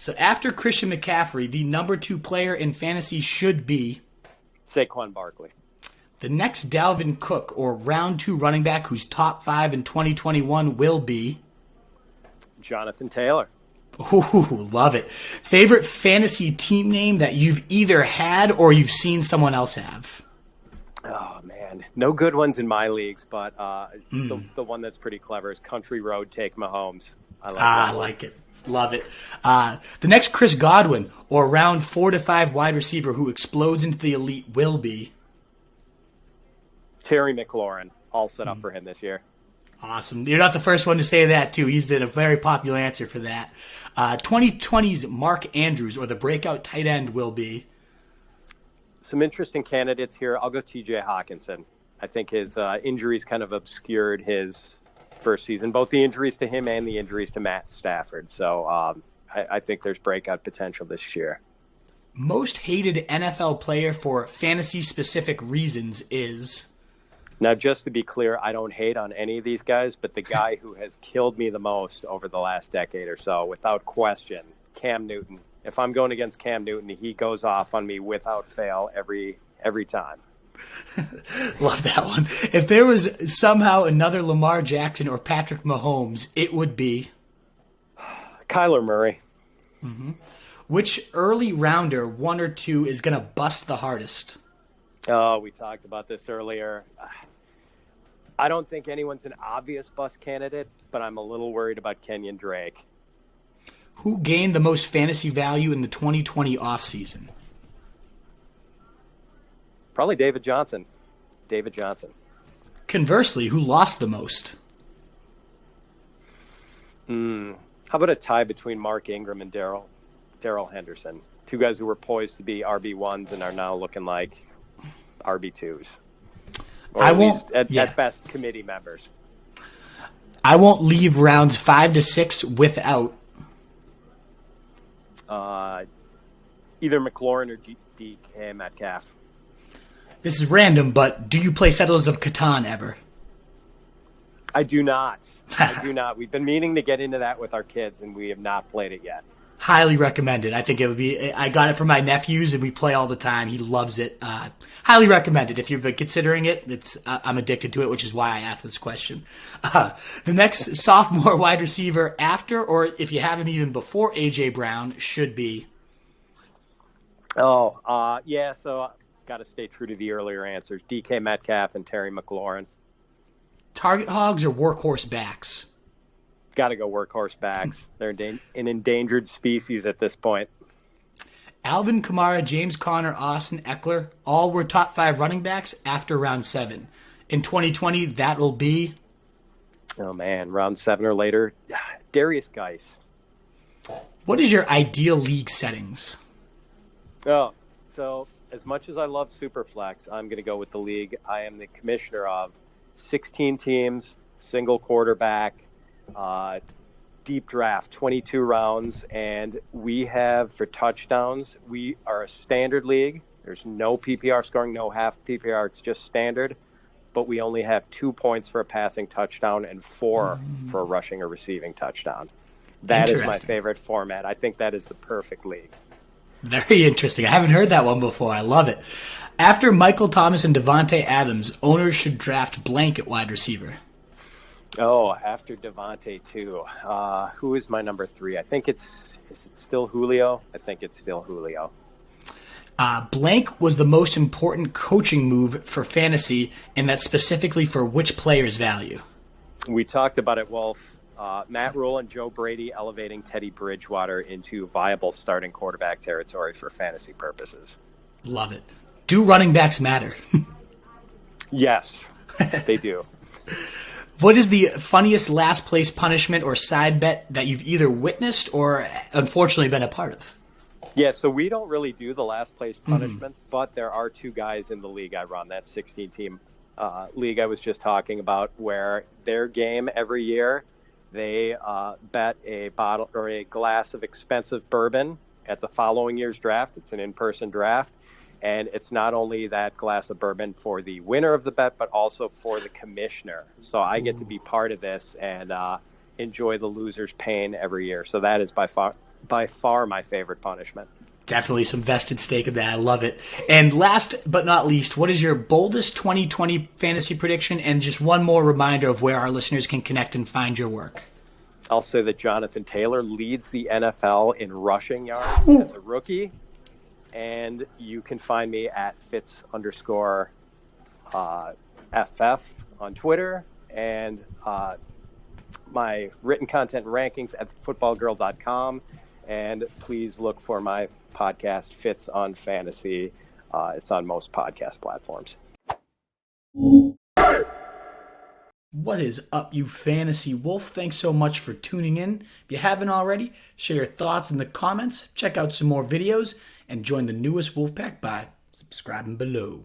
So after Christian McCaffrey, the number 2 player in fantasy should be Saquon Barkley. the next Dalvin Cook or round 2 running back who's top 5 in 2021 will be Jonathan Taylor. Ooh, love it. Favorite fantasy team name that you've either had or you've seen someone else have? Oh, man. No good ones in my leagues, but the one that's pretty clever is Country Road Take Mahomes. I like it. Love it. The next Chris Godwin or round 4 to 5 wide receiver who explodes into the elite will be Terry McLaurin. All set up for him this year. Awesome. You're not the first one to say that, too. He's been a very popular answer for that. 2020's Mark Andrews or the breakout tight end will be some interesting candidates here. I'll go TJ Hawkinson. I think his injuries kind of obscured his first season, both the injuries to him and the injuries to Matt Stafford. So I think there's breakout potential this year. Most hated NFL player for fantasy-specific reasons is... Now, just to be clear, I don't hate on any of these guys, but the guy who has killed me the most over the last decade or so, without question, Cam Newton. If I'm going against Cam Newton, he goes off on me without fail every time. Love that one. If there was somehow another Lamar Jackson or Patrick Mahomes, it would be Kyler Murray. Mm-hmm. Which early rounder, 1 or 2, is going to bust the hardest? Oh, we talked about this earlier. I don't think anyone's an obvious bust candidate, but I'm a little worried about Kenyon Drake. Who gained the most fantasy value in the 2020 offseason? Probably David Johnson. David Johnson. Conversely, who lost the most? How about a tie between Mark Ingram and Darrell Henderson? 2 guys who were poised to be RB1s and are now looking like RB2s. Or at best, committee members. I won't leave rounds 5 to 6 without either McLaurin or DK Metcalf. This is random, but do you play Settlers of Catan ever? I do not. I do not. We've been meaning to get into that with our kids, and we have not played it yet. Highly recommended. I think it would be. I got it from my nephews, and we play all the time. He loves it. Highly recommended. If you've been considering it, I'm addicted to it, which is why I asked this question. The next sophomore wide receiver after, or if you have him even before A.J. Brown, should be. So got to stay true to the earlier answers. DK Metcalf and Terry McLaurin. Target hogs or workhorse backs? Got to go workhorse backs. They're an endangered species at this point. Alvin Kamara, James Conner, Austin Eckler, all were top 5 running backs after round 7. In 2020, that'll be... Oh, man, round 7 or later. Darius Geis. What is your ideal league settings? Oh, so as much as I love Superflex, I'm going to go with the league I am the commissioner of. 16 teams, single quarterback, deep draft, 22 rounds, and we have, for touchdowns, we are a standard league. There's no PPR scoring, no half PPR. It's just standard, but we only have 2 points for a passing touchdown and 4 for a rushing or receiving touchdown. That is my favorite format. I think that is the perfect league. Very interesting. I haven't heard that one before. I love it. After Michael Thomas and Devontae Adams, owners should draft blank at wide receiver. Oh, after Devontae, too. Who is my number 3? I think is it still Julio? I think it's still Julio. Blank was the most important coaching move for fantasy, and that's specifically for which player's value? We talked about it, Wolf. Matt Rule and Joe Brady elevating Teddy Bridgewater into viable starting quarterback territory for fantasy purposes. Love it. Do running backs matter? Yes, they do. What is the funniest last place punishment or side bet that you've either witnessed or unfortunately been a part of? Yeah, so we don't really do the last place punishments, but there are 2 guys in the league I run, that 16-team league I was just talking about, where their game every year, they bet a bottle or a glass of expensive bourbon at the following year's draft. It's an in-person draft. And it's not only that glass of bourbon for the winner of the bet, but also for the commissioner. So I get to be part of this and enjoy the loser's pain every year. So that is by far by far my favorite punishment. Definitely some vested stake in that. I love it. And last but not least, what is your boldest 2020 fantasy prediction? And just one more reminder of where our listeners can connect and find your work. I'll say that Jonathan Taylor leads the NFL in rushing yards as a rookie. And you can find me at Fitz_FF on Twitter, and my written content rankings at footballgirl.com. And please look for my podcast, Fitz on Fantasy. It's on most podcast platforms. What is up, you fantasy wolf? Thanks so much for tuning in. If you haven't already, share your thoughts in the comments, check out some more videos, and join the newest Wolfpack by subscribing below.